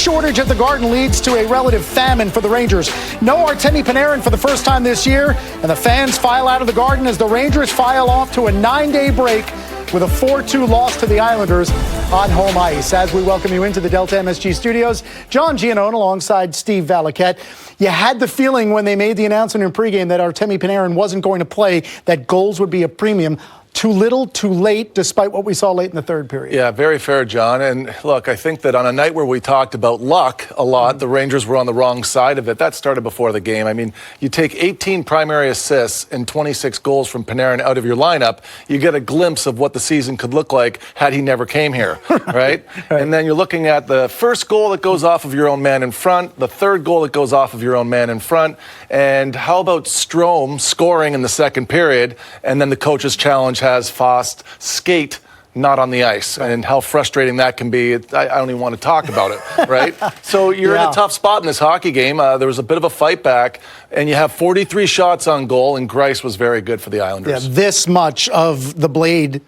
shortage at the Garden leads to a relative famine for the Rangers. No Artemi Panarin for the first time this year, and the fans file out of the Garden as the Rangers file off to a 9-day break with a 4-2 loss to the Islanders on home ice. As we welcome you into the Delta MSG studios, John Giannone alongside Steve Valiquette. You had the feeling when they made the announcement in pregame that Artemi Panarin wasn't going to play, that goals would be a premium. Too little, too late, despite what we saw late in the third period. Yeah, very fair, John. And look, I think that on a night where we talked about luck a lot, the Rangers were on the wrong side of it. That started before the game. I mean, you take 18 primary assists and 26 goals from Panarin out of your lineup, you get a glimpse of what the season could look like had he never came here, right? And then you're looking at the first goal that goes off of your own man in front, the third goal that goes off of your own man in front, and how about Strome scoring in the second period, and then the coach's challenge has Fost skate not on the ice, and how frustrating that can be. I don't even want to talk about it, right? So you're in a tough spot in this hockey game. There was a bit of a fight back, and you have 43 shots on goal, and Greiss was very good for the Islanders. Yeah, this much of the blade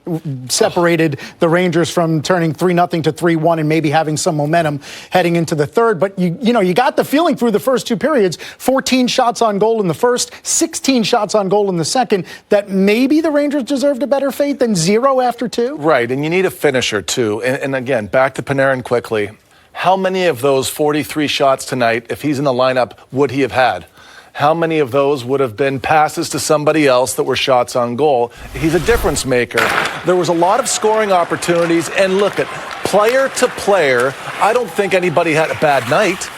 separated the Rangers from turning 3-0 to 3-1 and maybe having some momentum heading into the third. But you got the feeling through the first two periods, 14 shots on goal in the first, 16 shots on goal in the second, that maybe the Rangers deserved a better fate than 0 after 2. Right, and you need a finisher too. And again, back to Panarin quickly. How many of those 43 shots tonight, if he's in the lineup, would he have had? How many of those would have been passes to somebody else that were shots on goal? He's a difference maker. There was a lot of scoring opportunities, and look at player to player, I don't think anybody had a bad night.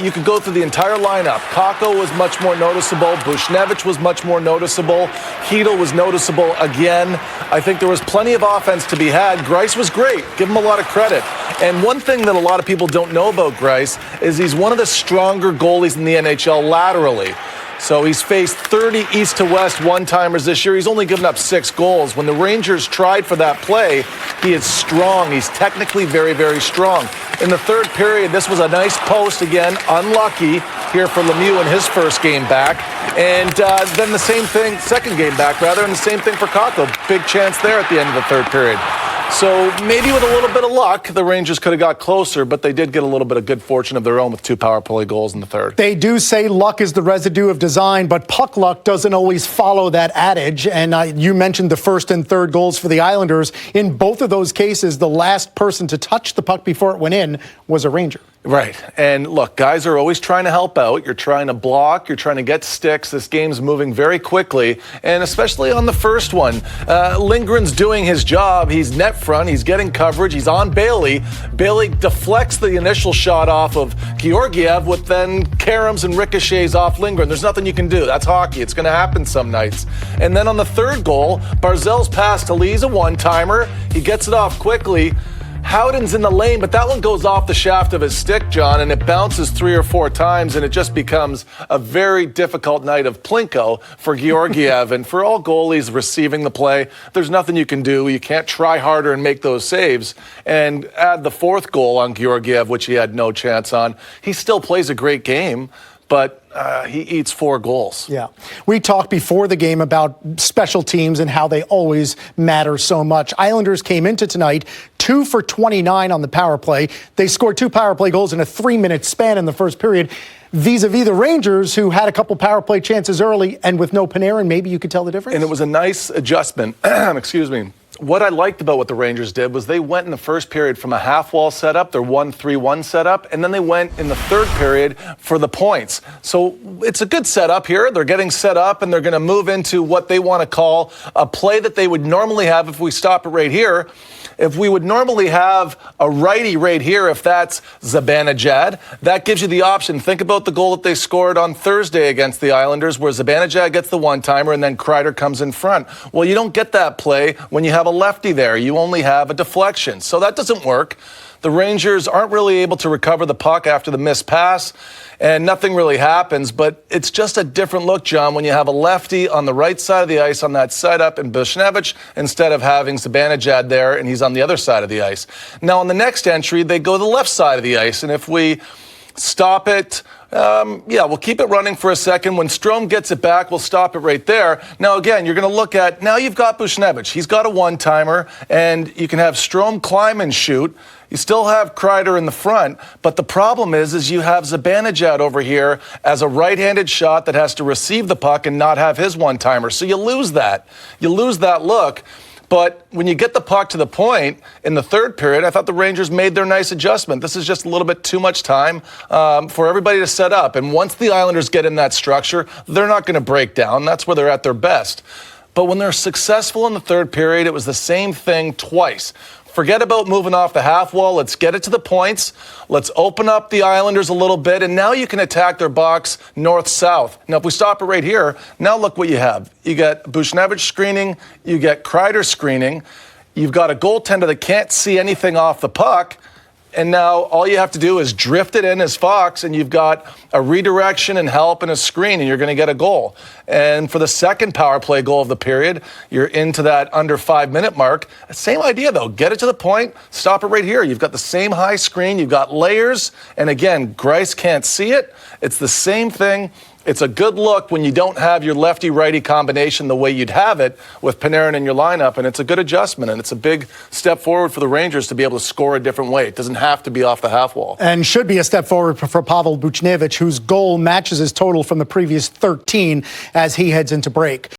You could go through the entire lineup. Kakko was much more noticeable. Buchnevich was much more noticeable. Chytil was noticeable again. I think there was plenty of offense to be had. Greiss was great. Give him a lot of credit. And one thing that a lot of people don't know about Greiss is he's one of the stronger goalies in the NHL laterally. So he's faced 30 east to west one-timers this year. He's only given up 6 goals. When the Rangers tried for that play, he is strong. He's technically very, very strong. In the third period, this was a nice post again, unlucky here for Lemieux in his first game back. And then the same thing, second game back rather, and the same thing for Kakko. Big chance there at the end of the third period. So maybe with a little bit of luck, the Rangers could have got closer, but they did get a little bit of good fortune of their own with 2 power play goals in the third. They do say luck is the residue of design, but puck luck doesn't always follow that adage. And you mentioned the first and third goals for the Islanders. In both of those cases, the last person to touch the puck before it went in was a Ranger. Right. And look, guys are always trying to help out. You're trying to block. You're trying to get sticks. This game's moving very quickly, and especially on the first one. Lindgren's doing his job. He's net front. He's getting coverage. He's on Bailey. Bailey deflects the initial shot off of Georgiev, with then caroms and ricochets off Lindgren. There's nothing you can do. That's hockey. It's going to happen some nights. And then on the third goal, Barzal's pass to Lee's a one-timer. He gets it off quickly. Howden's in the lane, but that one goes off the shaft of his stick, John, and it bounces 3 or 4 times, and it just becomes a very difficult night of Plinko for Georgiev. And for all goalies receiving the play, there's nothing you can do. You can't try harder and make those saves. And add the fourth goal on Georgiev, which he had no chance on. He still plays a great game, but he eats 4 goals. Yeah. We talked before the game about special teams and how they always matter so much. Islanders came into tonight 2 for 29 on the power play. They scored 2 power play goals in a 3-minute span in the first period, vis-a-vis the Rangers, who had a couple power play chances early, and with no Panarin, maybe you could tell the difference? And it was a nice adjustment. Excuse me. What I liked about what the Rangers did was they went in the first period from a half-wall setup, their 1-3-1 setup, and then they went in the third period for the points. So it's a good setup here. They're getting set up, and they're going to move into what they want to call a play that they would normally have if we stop it right here. If we would normally have a righty right here, if that's Zibanejad, that gives you the option. Think about the goal that they scored on Thursday against the Islanders, where Zibanejad gets the one-timer and then Kreider comes in front. Well, you don't get that play when you have a lefty there. You only have a deflection. So that doesn't work. The Rangers aren't really able to recover the puck after the missed pass, and nothing really happens. But it's just a different look, John, when you have a lefty on the right side of the ice on that setup in Buchnevich instead of having Zibanejad there, and he's on the other side of the ice. Now, on the next entry, they go to the left side of the ice, and if we stop it. Yeah, we'll keep it running for a second. When Strome gets it back, we'll stop it right there. Now, again, you're going to look at, now you've got Buchnevich. He's got a one-timer, and you can have Strome climb and shoot. You still have Kreider in the front, but the problem is you have Zibanejad over here as a right-handed shot that has to receive the puck and not have his one-timer. So you lose that. You lose that look. But when you get the puck to the point in the third period, I thought the Rangers made their nice adjustment. This is just a little bit too much time for everybody to set up. And once the Islanders get in that structure, they're not going to break down. That's where they're at their best. But when they're successful in the third period, it was the same thing twice. Forget about moving off the half wall. Let's get it to the points. Let's open up the Islanders a little bit, and now you can attack their box north-south. Now, if we stop it right here, now look what you have. You got Buchnevich screening. You get Kreider screening. You've got a goaltender that can't see anything off the puck. And now all you have to do is drift it in as Fox, and you've got a redirection and help and a screen, and you're going to get a goal. And for the second power play goal of the period, you're into that under 5-minute mark. Same idea, though. Get it to the point. Stop it right here. You've got the same high screen. You've got layers. And again, Greiss can't see it. It's the same thing. It's a good look when you don't have your lefty-righty combination the way you'd have it with Panarin in your lineup, and it's a good adjustment, and it's a big step forward for the Rangers to be able to score a different way. It doesn't have to be off the half wall. And should be a step forward for Pavel Buchnevich, whose goal matches his total from the previous 13 as he heads into break.